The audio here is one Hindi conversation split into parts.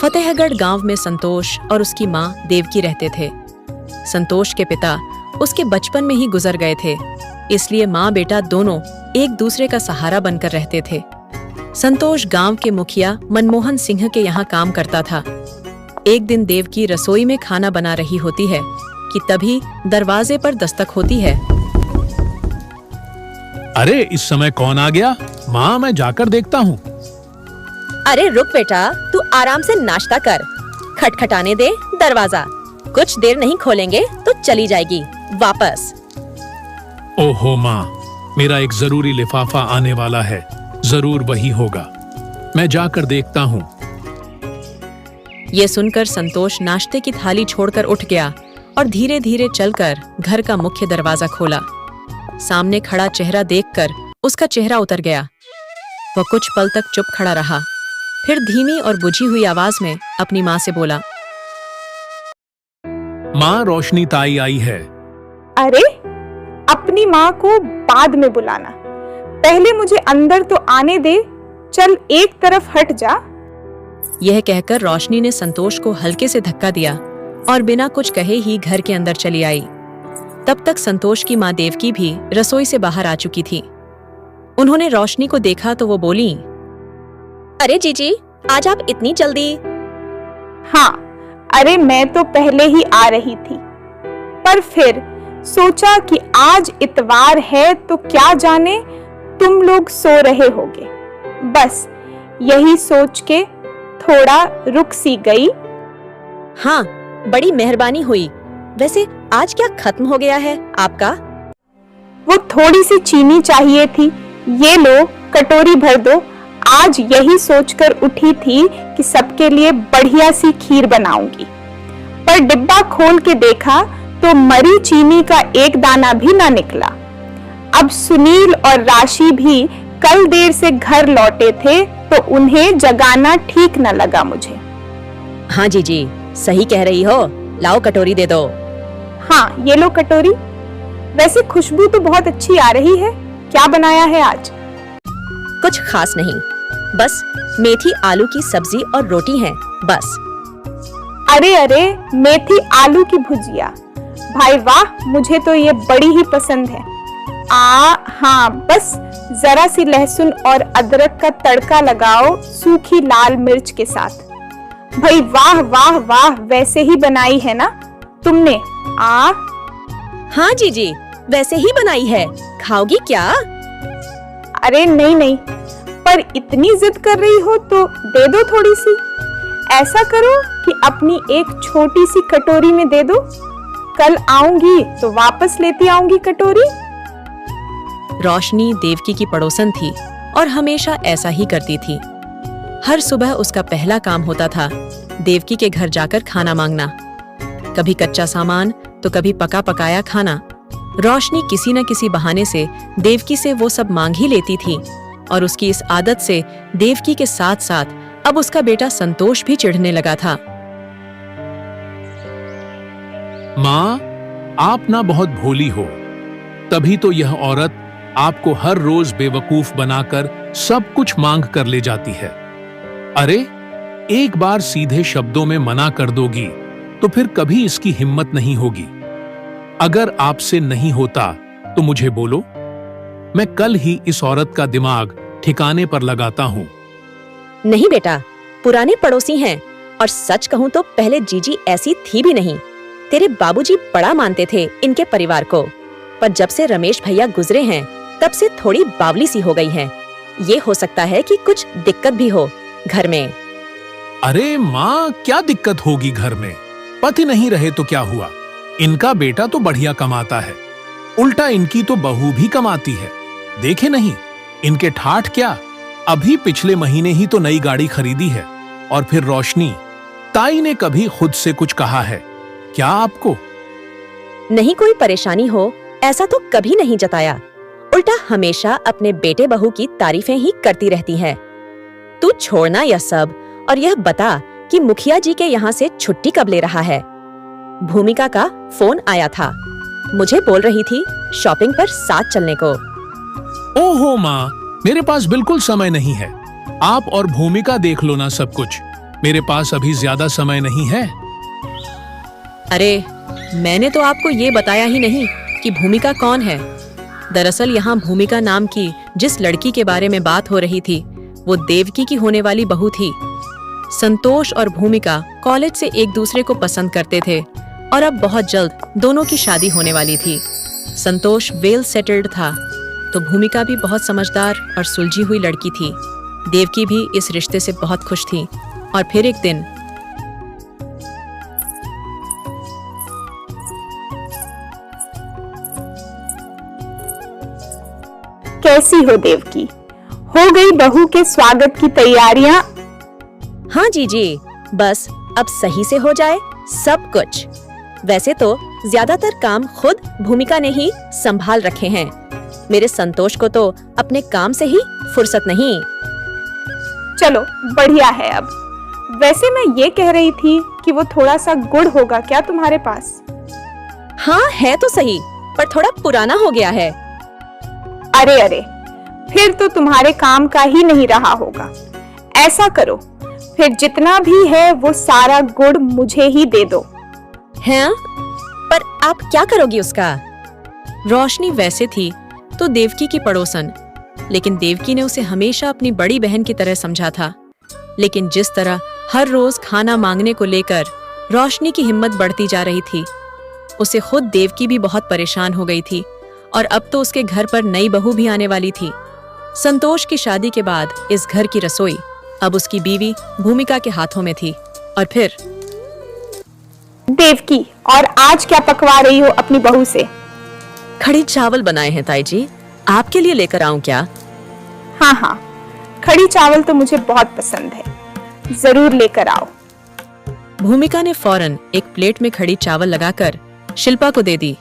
फतेहगढ़ गांव में संतोष और उसकी माँ देवकी रहते थे। संतोष के पिता उसके बचपन में ही गुजर गए थे, इसलिए माँ बेटा दोनों एक दूसरे का सहारा बनकर रहते थे। संतोष गांव के मुखिया मनमोहन सिंह के यहाँ काम करता था। एक दिन देवकी रसोई में खाना बना रही होती है कि तभी दरवाजे पर दस्तक होती है। अरे इस समय कौन आ गया? माँ, मैं जाकर देखता हूँ। अरे रुक बेटा, तू आराम से नाश्ता कर, खटखटाने दे दरवाजा। कुछ देर नहीं खोलेंगे तो चली जाएगी वापस। ओहो माँ, मेरा एक जरूरी लिफाफा आने वाला है, जरूर वही होगा। मैं जाकर देखता हूँ। ये सुनकर संतोष नाश्ते की थाली छोड़कर उठ गया और धीरे धीरे चलकर घर का मुख्य दरवाजा खोला। सामने खड़ा चेहरा देखकर उसका चेहरा उतर गया। वह कुछ पल तक चुप खड़ा रहा, फिर धीमी और बुझी हुई आवाज में अपनी माँ से बोला, माँ, रोशनी ताई आई है। अरे, अपनी माँ को बाद में बुलाना, पहले मुझे अंदर तो आने दे। चल एक तरफ हट जा। यह कहकर रोशनी ने संतोष को हल्के से धक्का दिया और बिना कुछ कहे ही घर के अंदर चली आई। तब तक संतोष की माँ देवकी भी रसोई से बाहर आ चुकी थी। उन्होंने रोशनी को देखा तो वो बोली, अरे जीजी, आज आप इतनी जल्दी? हाँ, अरे मैं तो पहले ही आ रही थी, पर फिर सोचा कि आज इतवार है तो क्या जाने तुम लोग सो रहे होगे, बस यही सोच के थोड़ा रुक सी गई। हाँ, बड़ी मेहरबानी हुई। वैसे आज क्या खत्म हो गया है आपका? वो थोड़ी सी चीनी चाहिए थी, ये लो कटोरी भर दो। आज यही सोचकर उठी थी कि सबके लिए बढ़िया सी खीर बनाऊंगी, पर डिब्बा खोल के देखा तो मरी चीनी का एक दाना भी ना निकला। अब सुनील और राशि भी कल देर से घर लौटे थे तो उन्हें जगाना ठीक न लगा मुझे। हाँ जीजी, सही कह रही हो, लाओ कटोरी दे दो। हाँ, ये लो कटोरी। वैसे खुशबू तो बहुत अच्छी आ रही है, क्या बनाया है आज? कुछ खास नहीं, बस मेथी आलू की सब्जी और रोटी है, बस। अरे अरे, मेथी आलू की भुजिया, भाई वाह, मुझे तो ये बड़ी ही पसंद है। हाँ, बस जरा सी लहसुन और अदरक का तड़का लगाओ सूखी लाल मिर्च के साथ। भाई वाह वाह वाह, वैसे ही बनाई है ना तुमने? हाँ जीजी, वैसे ही बनाई है, खाओगी क्या? अरे नहीं नहीं, पर इतनी जिद कर रही हो तो दे दो थोड़ी सी। ऐसा करो कि अपनी एक छोटी सी कटोरी में दे दो, कल आऊंगी तो वापस लेती आऊंगी कटोरी। रोशनी देवकी की पड़ोसन थी और हमेशा ऐसा ही करती थी। हर सुबह उसका पहला काम होता था देवकी के घर जाकर खाना मांगना, कभी कच्चा सामान तो कभी पका पकाया खाना। रोशनी किसी न किसी बहाने से देवकी से वो सब मांग ही लेती थी और उसकी इस आदत से देवकी के साथ साथ अब उसका बेटा संतोष भी चिढ़ने लगा था। माँ, आप ना बहुत भोली हो, तभी तो यह औरत आपको हर रोज बेवकूफ बनाकर सब कुछ मांग कर ले जाती है। अरे, एक बार सीधे शब्दों में मना कर दोगी तो फिर कभी इसकी हिम्मत नहीं होगी। अगर आपसे नहीं होता तो मुझे बोलो, मैं कल ही इस औरत का दिमाग ठिकाने पर लगाता हूँ। नहीं बेटा, पुराने पड़ोसी हैं और सच कहूँ तो पहले जीजी ऐसी थी भी नहीं। तेरे बाबूजी बड़ा मानते थे इनके परिवार को, पर जब से रमेश भैया गुजरे हैं तब से थोड़ी बावली सी हो गई हैं। ये हो सकता है कि कुछ दिक्कत भी हो घर में। अरे माँ, क्या दिक्कत होगी घर में? पति नहीं रहे तो क्या हुआ? इनका बेटा तो बढ़िया कमाता है, उल्टा इनकी तो बहू भी कमाती है। देखे नहीं इनके ठाठ क्या, अभी पिछले महीने ही तो नई गाड़ी खरीदी है। और फिर रोशनी ताई ने कभी खुद से कुछ कहा है क्या आपको? नहीं, कोई परेशानी हो ऐसा तो कभी नहीं जताया, उल्टा हमेशा अपने बेटे बहू की तारीफें ही करती रहती है। तू छोड़ना यह सब और यह बता कि मुखिया जी के यहाँ से छुट्टी कब ले रहा है? भूमिका का फोन आया था, मुझे बोल रही थी शॉपिंग पर साथ चलने को। ओहो माँ, मेरे पास बिल्कुल समय नहीं है, आप और भूमिका देख लो ना सब कुछ। मेरे पास अभी ज्यादा समय नहीं है। अरे, मैंने तो आपको ये बताया ही नहीं कि भूमिका कौन है। दरअसल यहाँ भूमिका नाम की जिस लड़की के बारे में बात हो रही थी, वो देवकी की होने वाली बहू थी। संतोष और भूमिका कॉलेज से एक दूसरे को पसंद करते थे और अब बहुत जल्द दोनों की शादी होने वाली थी। संतोष वेल सेटल्ड था, तो भूमिका भी बहुत समझदार और सुलझी हुई लड़की थी। देवकी भी इस रिश्ते से बहुत खुश थी। और फिर एक दिन कैसी हो देवकी? हो गई बहू के स्वागत की तैयारियां? हाँ जीजी, बस अब सही से हो जाए सब कुछ। वैसे तो ज्यादातर काम खुद भूमिका ने ही संभाल रखे हैं। मेरे संतोष को तो अपने काम से ही फुर्सत नहीं। चलो बढ़िया है। अब वैसे मैं ये कह रही थी कि वो थोड़ा सा गुड़ होगा क्या तुम्हारे पास? हाँ है तो सही, पर थोड़ा पुराना हो गया है। अरे अरे, फिर तो तुम्हारे काम का ही नहीं रहा होगा। ऐसा करो, फिर जितना भी है वो सारा गुड़ मुझे ही दे दो। हैं? पर आप क्या करोगी उसका? रोशनी वैसे थी तो देवकी की पड़ोसन, लेकिन देवकी ने उसे हमेशा अपनी बड़ी बहन की तरह समझा था। लेकिन जिस तरह हर रोज खाना मांगने को लेकर रोशनी की हिम्मत बढ़ती जा रही थी, उसे खुद देवकी भी बहुत परेशान हो गई थी। और अब तो उसके घर पर नई बहू भी आने वाली थी। संतोष की शादी के बाद इस घर की रसोई अब उसकी बीवी भूमिका के हाथों में थी। और फिर देवकी, और आज क्या पकवा रही हो अपनी बहू से? खड़ी चावल बनाए हैं ताई जी, आपके लिए लेकर आऊं क्या? हाँ हाँ, खड़ी चावल तो मुझे बहुत पसंद है, जरूर लेकर आओ। भूमिका ने फौरन एक प्लेट में खड़ी चावल लगाकर शिल्पा को दे दी,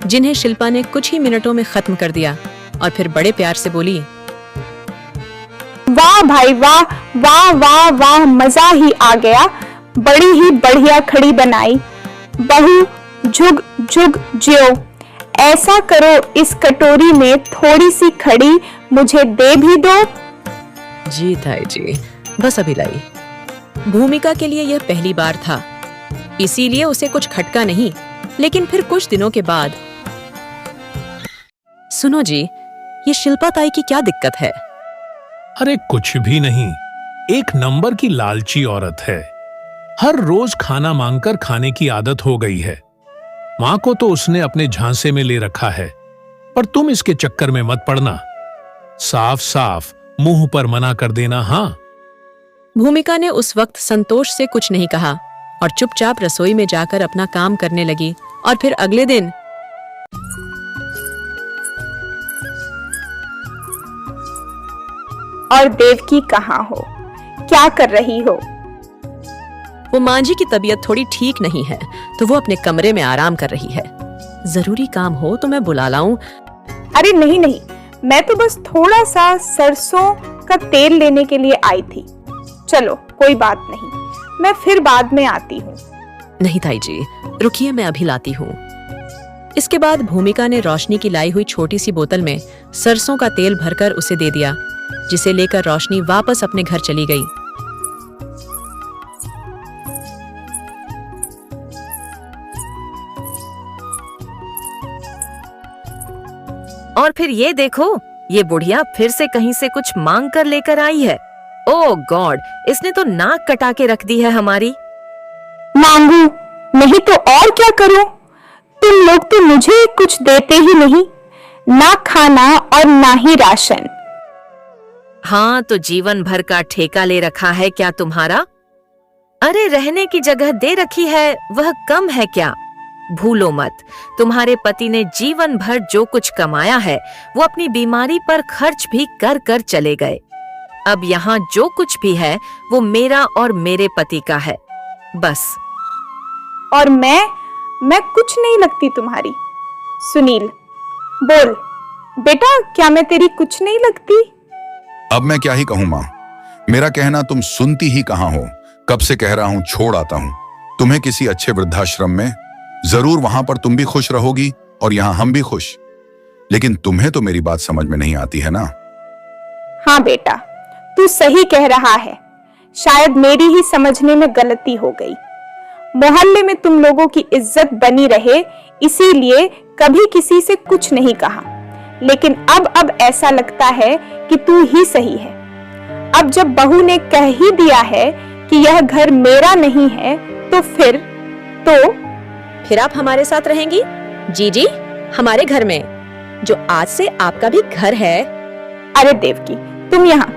जिन्हें शिल्पा ने कुछ ही मिनटों में खत्म कर दिया। और फिर बड़े प्यार से बोली, वाह भाई वाह, वाह वाह वाह, मजा ही आ गया। बड़ी ही बढ़िया खड़ी बनाई। बहू जुग जुग जियो। ऐसा करो, इस कटोरी में थोड़ी सी खड़ी मुझे दे भी दो। जी ताई जी, बस अभी लाई। भूमिका के लिए यह पहली बार था, इसीलिए उसे कुछ खटका नहीं। लेकिन फिर कुछ दिनों के बाद, सुनो जी, ये शिल्पा ताई की क्या दिक्कत है? अरे कुछ भी नहीं, एक नंबर की लालची औरत है। हर रोज खाना मांगकर खाने की आदत हो गई है। मां को तो उसने अपने झांसे में ले रखा है, पर तुम इसके चक्कर में मत पड़ना। साफ साफ मुंह पर मना कर देना। हाँ। भूमिका ने उस वक्त संतोष से कुछ नहीं कहा और चुपचाप रसोई में जाकर अपना काम करने लगी। और फिर अगले दिन और देवकी कहाँ हो? क्या कर रही हो? वो मांझी की तबीयत थोड़ी ठीक नहीं है, तो वो अपने कमरे में आराम कर रही है। जरूरी काम हो तो मैं बुला लाऊं? अरे नहीं नहीं, मैं तो बस थोड़ा सा सरसों का तेल लेने के लिए आई थी। चलो कोई बात नहीं, मैं फिर बाद में आती हूँ। नहीं ताई जी, रुकिए, मैं अभी लाती हूँ। इसके बाद भूमिका ने रोशनी की लाई हुई छोटी सी बोतल में सरसों का तेल भरकर उसे दे दिया, जिसे लेकर रोशनी वापस अपने घर चली गई। और फिर ये देखो, ये बुढ़िया फिर से कहीं से कुछ मांग कर लेकर आई है। ओह गॉड, इसने तो नाक कटा के रख दी है हमारी। मांगू नहीं तो और क्या करूं? तुम लोग तो मुझे कुछ देते ही नहीं, ना खाना और ना ही राशन। हाँ, तो जीवन भर का ठेका ले रखा है क्या तुम्हारा? अरे रहने की जगह दे रखी है, वह कम है क्या? भूलो मत, तुम्हारे पति ने जीवन भर जो कुछ कमाया है वो अपनी बीमारी पर खर्च भी कर कर चले गए। अब यहाँ जो कुछ भी है वो मेरा और मेरे पति का है, बस। और मैं कुछ नहीं लगती तुम्हारी। सुनील, बोल बेटा, क्या मैं तेरी कुछ नहीं लगती? अब मैं क्या ही कहूं मां, मेरा कहना तुम सुनती ही कहां हो। कब से कह रहा हूं छोड़ आता हूं तुम्हें किसी अच्छे वृद्धाश्रम में। जरूर वहां पर तुम भी खुश रहोगी और यहां हम भी खुश। लेकिन तुम्हें तो मेरी बात समझ में नहीं आती है ना। हाँ बेटा, तू सही कह रहा है। शायद मेरी ही समझने में गलती हो गई। मोहल्ले में तुम लोगों की इज्जत बनी रहे इसीलिए कभी किसी से कुछ नहीं कहा, लेकिन अब ऐसा लगता है कि तू ही सही है। अब जब बहू ने कह ही दिया है कि यह घर मेरा नहीं है तो फिर आप हमारे साथ रहेंगी? जी, हमारे घर में, जो आज से आपका भी घर है। अरे देवकी, तुम यहाँ?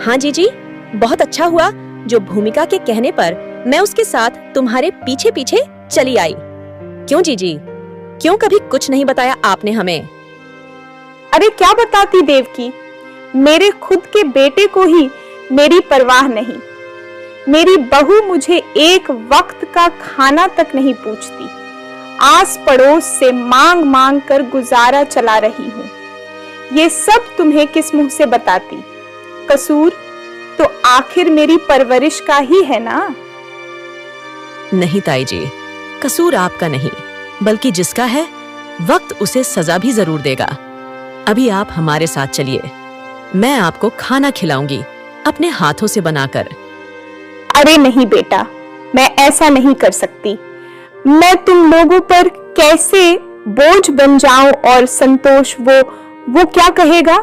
हाँ जी, बहुत अच्छा हुआ जो भूमिका के कहने पर मैं उसके साथ तुम्हारे पीछे पीछे चली आई। क्यों जीजी, क्यों कभी कुछ नहीं बताया आपने हमें? अरे क्या बताती देवकी, मेरे खुद के बेटे को ही मेरी परवाह नहीं। मेरी बहू मुझे एक वक्त का खाना तक नहीं पूछती। आस पड़ोस से मांग मांग कर गुजारा चला रही हूँ। ये सब तुम्हें किस मुंह से बताती? कसूर तो आखिर मेरी परवरिश का ही है ना? नहीं ताई जी, कसूर आपका नहीं, बल्कि जिसका है वक्त उसे सजा भी जरूर देगा। अभी आप हमारे साथ चलिए, मैं आपको खाना खिलाऊंगी अपने हाथों से बनाकर। अरे नहीं बेटा, मैं ऐसा नहीं कर सकती। मैं तुम लोगों पर कैसे बोझ बन जाऊं और संतोष वो क्या कहेगा?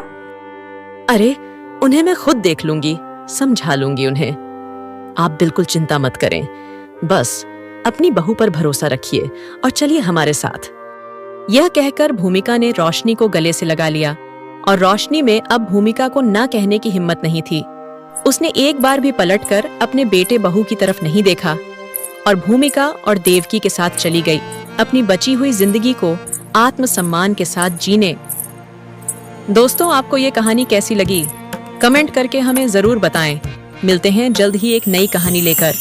अरे उन्हें मैं खुद देख लूंगी, समझा लूंगी उन्हें। आप बिल्कुल चिंता मत करें, बस अपनी बहू पर भरोसा रखिए और चलिए हमारे साथ। यह कहकर भूमिका ने रोशनी को गले से लगा लिया और रोशनी में अब भूमिका को ना कहने की हिम्मत नहीं थी। उसने एक बार भी पलटकर अपने बेटे बहू की तरफ नहीं देखा और भूमिका और देवकी के साथ चली गई अपनी बची हुई जिंदगी को आत्मसम्मान के साथ जीने। दोस्तों, आपको ये कहानी कैसी लगी? कमेंट करके हमें जरूर बताएं। मिलते हैं जल्द ही एक नई कहानी लेकर।